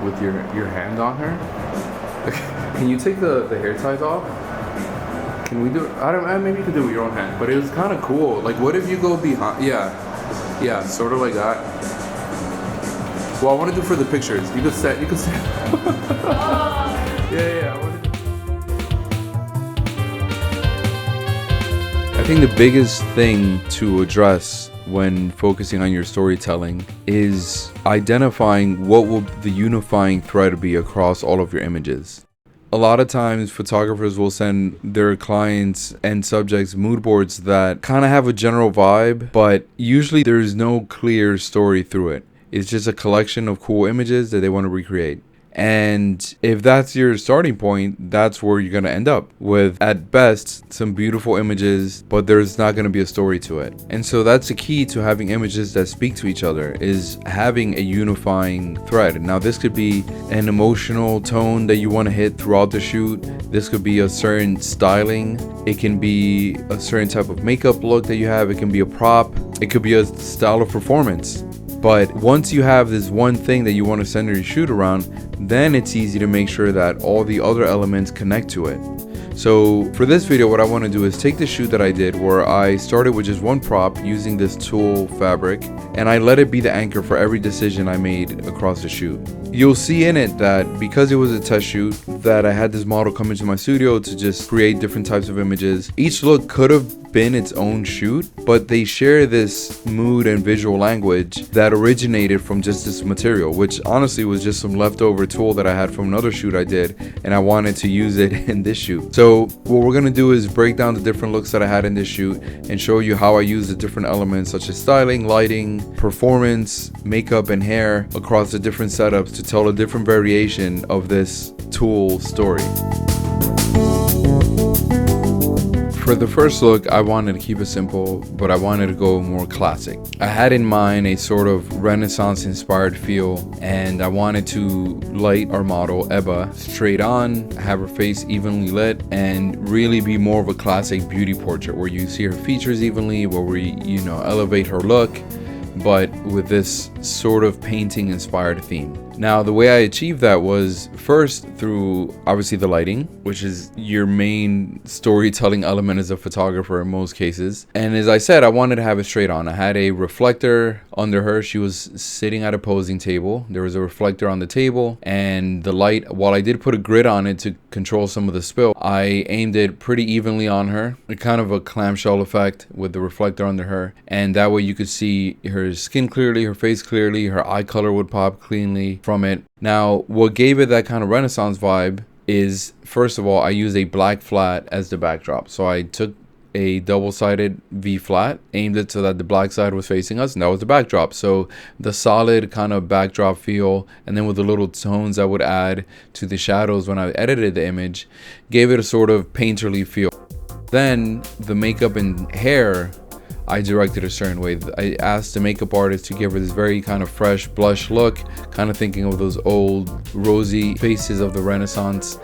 with your hand on her. Can you take the hair ties off? Can we do it? I don't. Maybe you can do it with your own hand. But it was kind of cool. Like, what if you go behind? Yeah, sort of like that. Well, I want to do for the pictures. You could set. Yeah. I think the biggest thing to address when focusing on your storytelling is identifying what will the unifying thread be across all of your images. A lot of times photographers will send their clients and subjects mood boards that kind of have a general vibe, but usually there's no clear story through it. It's just a collection of cool images that they want to recreate. And if that's your starting point, that's where you're going to end up with, at best, some beautiful images, but there's not going to be a story to it. And so that's the key to having images that speak to each other, is having a unifying thread. Now, this could be an emotional tone that you want to hit throughout the shoot. This could be a certain styling. It can be a certain type of makeup look that you have. It can be a prop. It could be a style of performance. But once you have this one thing that you want to center your shoot around, then it's easy to make sure that all the other elements connect to it. So for this video, what I want to do is take the shoot that I did where I started with just one prop using this tulle fabric, and I let it be the anchor for every decision I made across the shoot. You'll see in it that because it was a test shoot, that I had this model come into my studio to just create different types of images. Each look could have been its own shoot, but they share this mood and visual language that originated from just this material, which honestly was just some leftover tulle that I had from another shoot I did, and I wanted to use it in this shoot. So what we're gonna do is break down the different looks that I had in this shoot and show you how I use the different elements such as styling, lighting, performance, makeup, and hair across the different setups to tell a different variation of this tulle story. For the first look, I wanted to keep it simple, but I wanted to go more classic. I had in mind a sort of Renaissance inspired feel, and I wanted to light our model, Ebba, straight on, have her face evenly lit, and really be more of a classic beauty portrait where you see her features evenly, where we, elevate her look, but with this sort of painting inspired theme. Now, the way I achieved that was first through obviously the lighting, which is your main storytelling element as a photographer in most cases. And as I said, I wanted to have it straight on. I had a reflector under her. She was sitting at a posing table. There was a reflector on the table, and the light, while I did put a grid on it to control some of the spill, I aimed it pretty evenly on her, a kind of a clamshell effect with the reflector under her. And that way you could see her skin clearly, her face clearly, her eye color would pop cleanly from it. Now, what gave it that kind of Renaissance vibe is, first of all, I used a black flat as the backdrop. So I took a double-sided V flat, aimed it so that the black side was facing us, and that was the backdrop. So the solid kind of backdrop feel, and then with the little tones I would add to the shadows when I edited the image, gave it a sort of painterly feel. Then the makeup and hair, I directed a certain way. I asked the makeup artist to give her this very kind of fresh blush look, kind of thinking of those old rosy faces of the Renaissance.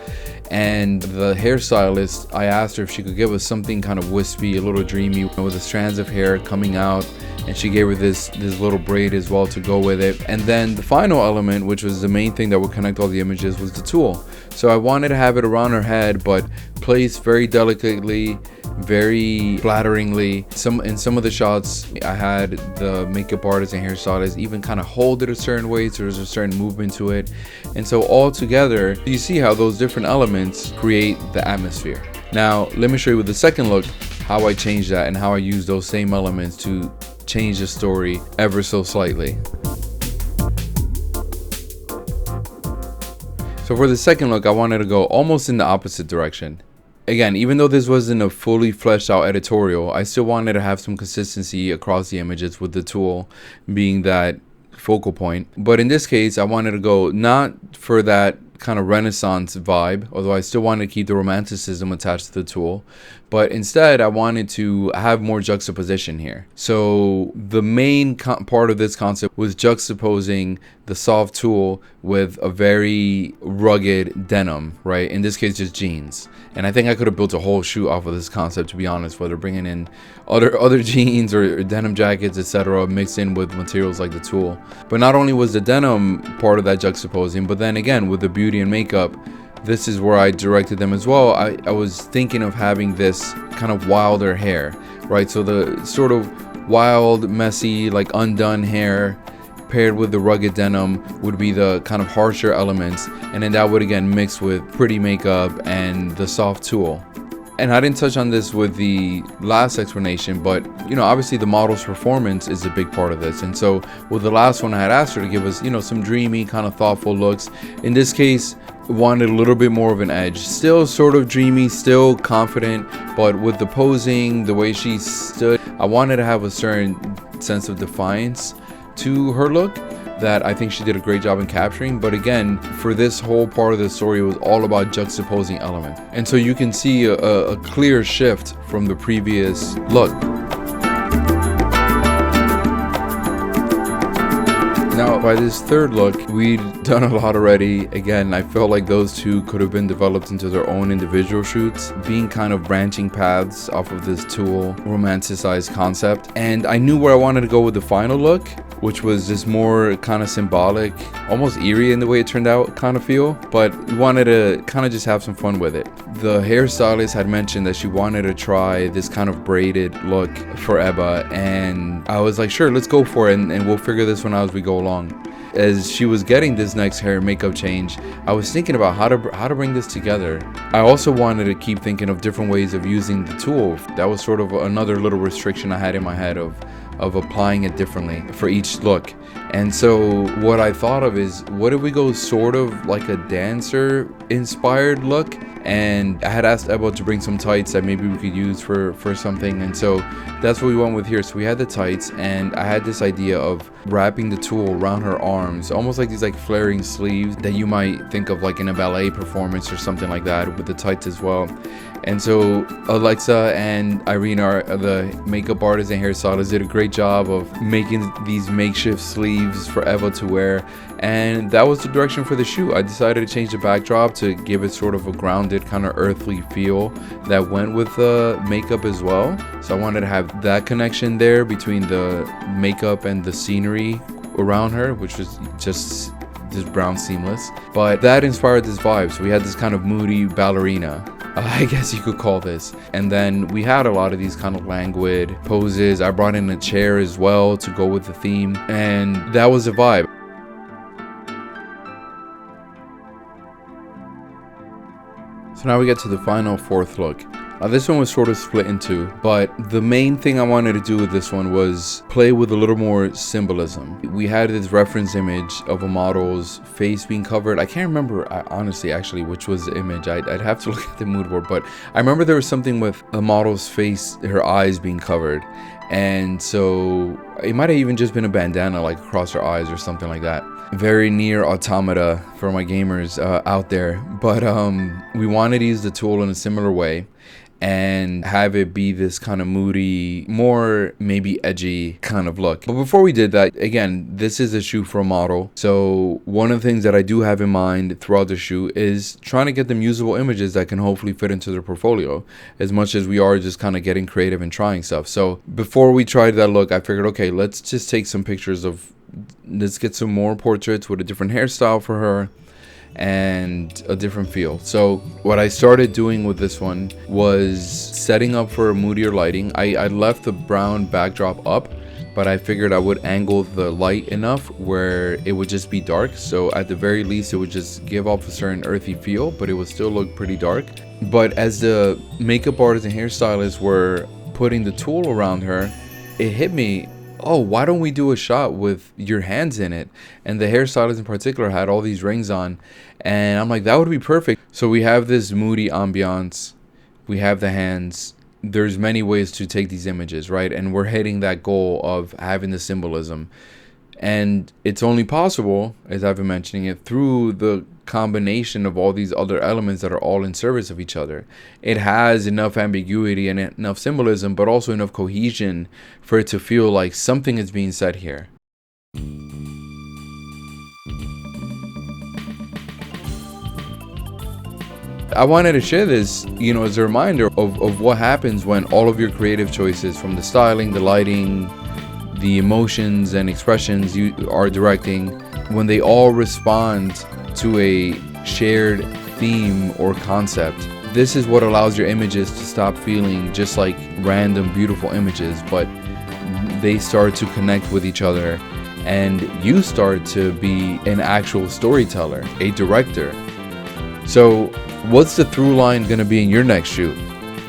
And the hairstylist, I asked her if she could give us something kind of wispy, a little dreamy, with the strands of hair coming out, and she gave her this little braid as well to go with it. And then the final element, which was the main thing that would connect all the images, was the tulle. So I wanted to have it around her head, but placed very delicately, very flatteringly. In some of the shots, I had the makeup artist and hairstylist even kind of hold it a certain way, so there's a certain movement to it. And so all together, you see how those different elements create the atmosphere. Now, let me show you with the second look how I changed that and how I use those same elements to change the story ever so slightly. So for the second look, I wanted to go almost in the opposite direction. Again, even though this wasn't a fully fleshed out editorial, I still wanted to have some consistency across the images with the tulle being that focal point. But in this case, I wanted to go not for that kind of Renaissance vibe, although I still wanted to keep the romanticism attached to the tulle, but instead I wanted to have more juxtaposition here. So the main part of this concept was juxtaposing the soft tulle with a very rugged denim, right? In this case, just jeans. And I think I could have built a whole shoe off of this concept, to be honest, whether bringing in other jeans or denim jackets, etc., mixed in with materials like the tulle. But not only was the denim part of that juxtaposing, but then again, with the beauty and makeup, this is where I directed them as well. I was thinking of having this kind of wilder hair, right? So the sort of wild, messy, like undone hair paired with the rugged denim would be the kind of harsher elements, and then that would again mix with pretty makeup and the soft tulle. And I didn't touch on this with the last explanation, but obviously the model's performance is a big part of this. And so with the last one, I had asked her to give us some dreamy, kind of thoughtful looks. In this case, wanted a little bit more of an edge, still sort of dreamy, still confident, but with the posing, the way she stood, I wanted to have a certain sense of defiance to her look that I think she did a great job in capturing. But again, for this whole part of the story, it was all about juxtaposing elements, and so you can see a clear shift from the previous look. Now, by this third look, we'd done a lot already. Again, I felt like those two could have been developed into their own individual shoots, being kind of branching paths off of this tulle romanticized concept. And I knew where I wanted to go with the final look, which was this more kind of symbolic, almost eerie in the way it turned out kind of feel, but we wanted to kind of just have some fun with it. The hairstylist had mentioned that she wanted to try this kind of braided look for Ebba, and I was like, sure, let's go for it, and we'll figure this one out as we go along. As she was getting this next hair makeup change, I was thinking about how to bring this together. I also wanted to keep thinking of different ways of using the tulle. That was sort of another little restriction I had in my head of applying it differently for each look. And so what I thought of is, what if we go sort of like a dancer inspired look? And I had asked Ebba to bring some tights that maybe we could use for something, and so that's what we went with here. So we had the tights, and I had this idea of wrapping the tulle around her arms, almost like these like flaring sleeves that you might think of like in a ballet performance or something like that, with the tights as well. And so Alexa and Irina, the makeup artist and hairstylist, did a great job of making these makeshift sleeves for Eva to wear. And that was the direction for the shoot. I decided to change the backdrop to give it sort of a grounded, kind of earthly feel that went with the makeup as well. So I wanted to have that connection there between the makeup and the scenery around her, which was just this brown seamless. But that inspired this vibe. So we had this kind of moody ballerina, I guess you could call this. And then we had a lot of these kind of languid poses. I brought in a chair as well to go with the theme, and that was the vibe. So now we get to the final fourth look. Now this one was sort of split in two, but the main thing I wanted to do with this one was play with a little more symbolism. We had this reference image of a model's face being covered. I can't remember honestly actually which was the image. I'd have to look at the mood board, but I remember there was something with a model's face, her eyes being covered. And so it might have even just been a bandana like across her eyes or something like that. Very near automata for my gamers out there. But we wanted to use the tulle in a similar way and have it be this kind of moody, more maybe edgy kind of look. But before we did that, again, this is a shoot for a model. So one of the things that I do have in mind throughout the shoot is trying to get them usable images that can hopefully fit into their portfolio, as much as we are just kind of getting creative and trying stuff. So before we tried that look, I figured, okay, let's just take some pictures of, let's get some more portraits with a different hairstyle for her and a different feel. So what I started doing with this one was setting up for a moodier lighting. I left the brown backdrop up, but I figured I would angle the light enough where it would just be dark. So at the very least, it would just give off a certain earthy feel, but it would still look pretty dark. But as the makeup artist and hairstylist were putting the tulle around her, it hit me, oh, why don't we do a shot with your hands in it? And the hairstylist in particular had all these rings on, and I'm like, that would be perfect. So we have this moody ambiance, we have the hands. There's many ways to take these images, right? And we're hitting that goal of having the symbolism. And it's only possible, as I've been mentioning it, through the combination of all these other elements that are all in service of each other. It has enough ambiguity and enough symbolism, but also enough cohesion for it to feel like something is being said here. I wanted to share this, as a reminder of what happens when all of your creative choices, from the styling, the lighting, the emotions and expressions you are directing, when they all respond to a shared theme or concept. This is what allows your images to stop feeling just like random beautiful images, but they start to connect with each other, and you start to be an actual storyteller, a director. So what's the through line going to be in your next shoot?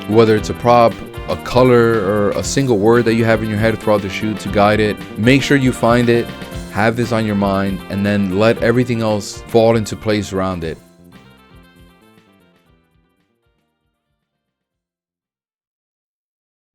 Whether it's a prop, a color, or a single word that you have in your head throughout the shoot to guide it, make sure you find it, have this on your mind, and then let everything else fall into place around it.